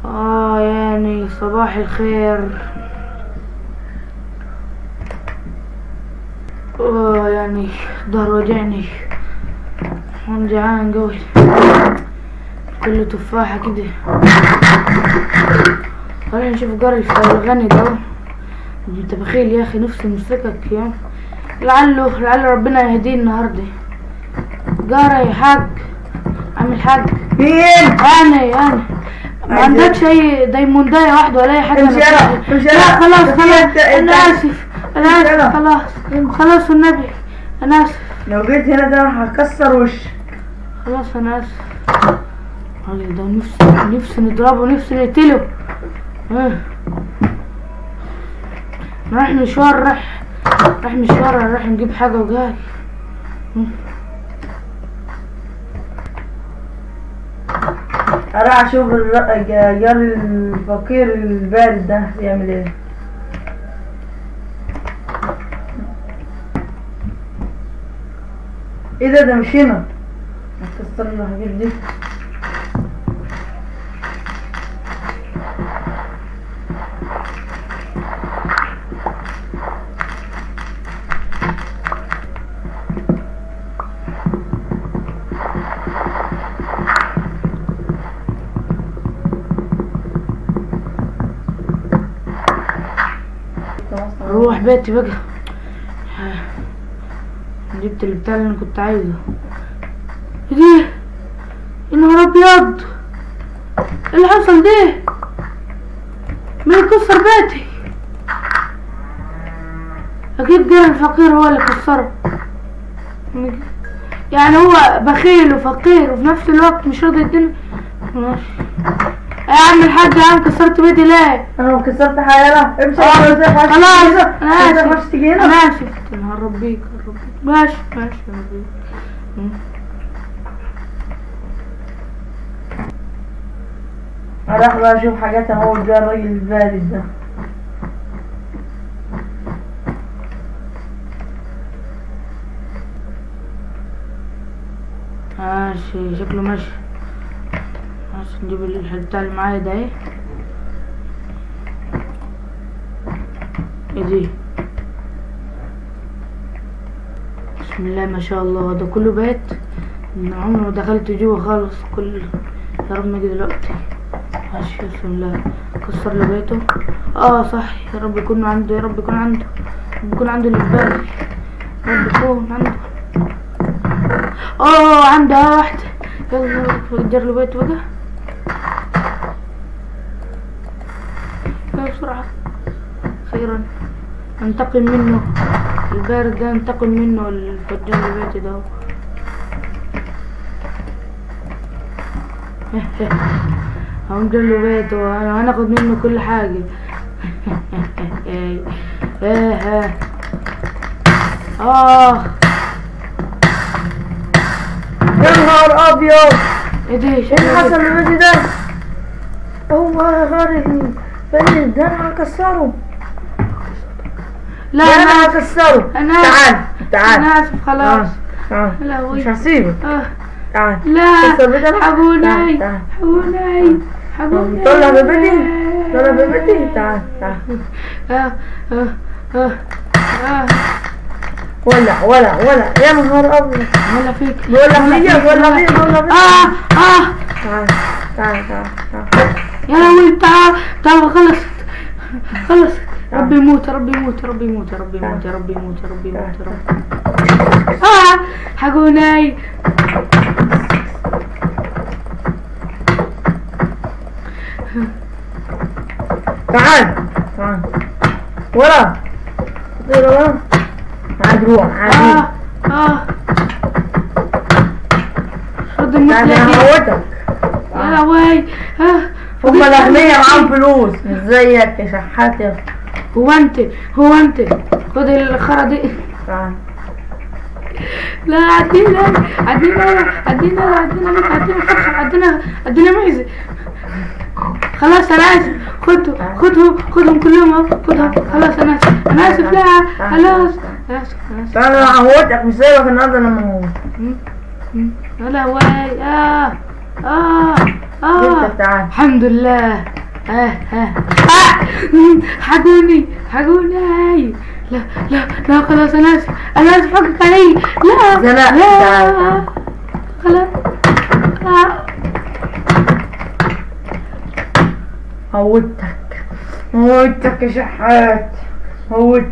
يعني صباح الخير. يعني ظهر وجعني، انا جعان قوي، كل تفاحة كده. خلينا نشوف قري الغني ده. انت بخيل يا اخي، نفسي مسكك يا لعل ربنا يهديه النهارده. قاري يا حاج، عامل حاج مين؟ انا ما عندكش اي دايموندايه واحده ولا اي حاجه؟ لا خلاص انا اسف خلاص والنبي انا اسف. لو جيت هنا ده راح اكسر وشك. خلاص انا اسف. الراجل ده نفسي نضربه، نفسي نقتله. راح مشوار، راح نجيب حاجه وجاي. اروح اشوف جار الفقير البارد ده بيعمل ايه. ايه ده مش هنا. هتكسر له الحاجات دي. روح بيتي بقى. جبت البتاع اللي انا كنت عايزه. ايه يا نهار ابيض، ايه اللي حصل ده؟ مين اللي كسر بيتي؟ اكيد جار الفقير هو اللي كسره. يعني هو بخيل وفقير وفي نفس الوقت مش راضي يديني. ماشي يا عم الحاج، يا عم كسرت بيتي ليه؟ انا كسرت حيالة. امشي خلاص انا اسف. تيجي هنا. انا اسف. هربيك ماشي هربيك. اروح بقى اشوف حاجات اهو جا الراجل البارد ده. ماشي شكله ماشي. نجيب البتاع اللي معايا ده. ايه دي؟ بسم الله ما شاء الله، ده كله بيت. عمري ما دخلت جوه خالص. كل يا رب ما اجي دلوقتي. ماشي بسم الله. كسر له بيته. صح، يا رب يكون عنده، يا رب يكون عنده اللي في بالي. يا رب يكون عنده. عنده واحدة. يلا فجر له بيته بقى. بسرعة خيرا. انتقم منه البارد ده، انتقم منه الفجار له بيتي ده. هنجر له بيته، هناخد منه كل حاجة. يا نهار ابيض، ايه ده؟ ايه اللي حصل للبيت ده؟ هو غار البارد ده. انا هكسره. لا انا هكسره. تعال انا اسف خلاص. تعال مش هسيبك. تعال. لا حقوني. طلع ببيتي. تعال. ولا يا نهار ابيض. ولا فيك. ولا فيك. تعال. يا لهوي تعال خلص. ربي يموت. حقوني. تعال ورا. طير ورا. عاد روح. رد الموت. انا هموتك. يا لهوي. هما الاغنياء معاهم فلوس مش زيك يا شحات. هو انت خد الخرا دي. تعال. لا عدينا معزة. خلاص انا اسف. خدهم كلهم. خلاص انا اسف. لا خلاص انا اسف. انا هموتك مش زيك النهارده. انا هموت. يا لهوي. تعال. الحمد لله. حقوني حقوني. لا لا لا خلاص انا اسف حقك علي. لا لا لا خلاص. موتك يا شحات، موتك.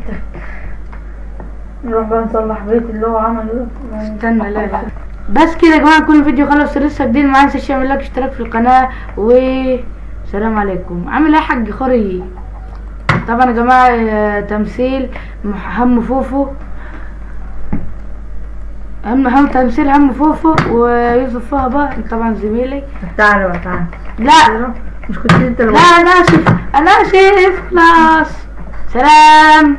نروح بقى نصلح بيت اللي هو عمله ده. استنى لا لا بس كده يا جماعه، يكون الفيديو خلص. لسه جديد ما تنساش تعمل لايك اشتراك في القناه وسلام عليكم. عامل ايه يا حاج خوري؟ طبعا يا جماعه تمثيل هم فوفو، تمثيل هم فوفو ويوسف فهبه طبعا زميلي. تعالى بقى تعالى. لا مش كنت انت لا انا اسف خلاص. سلام.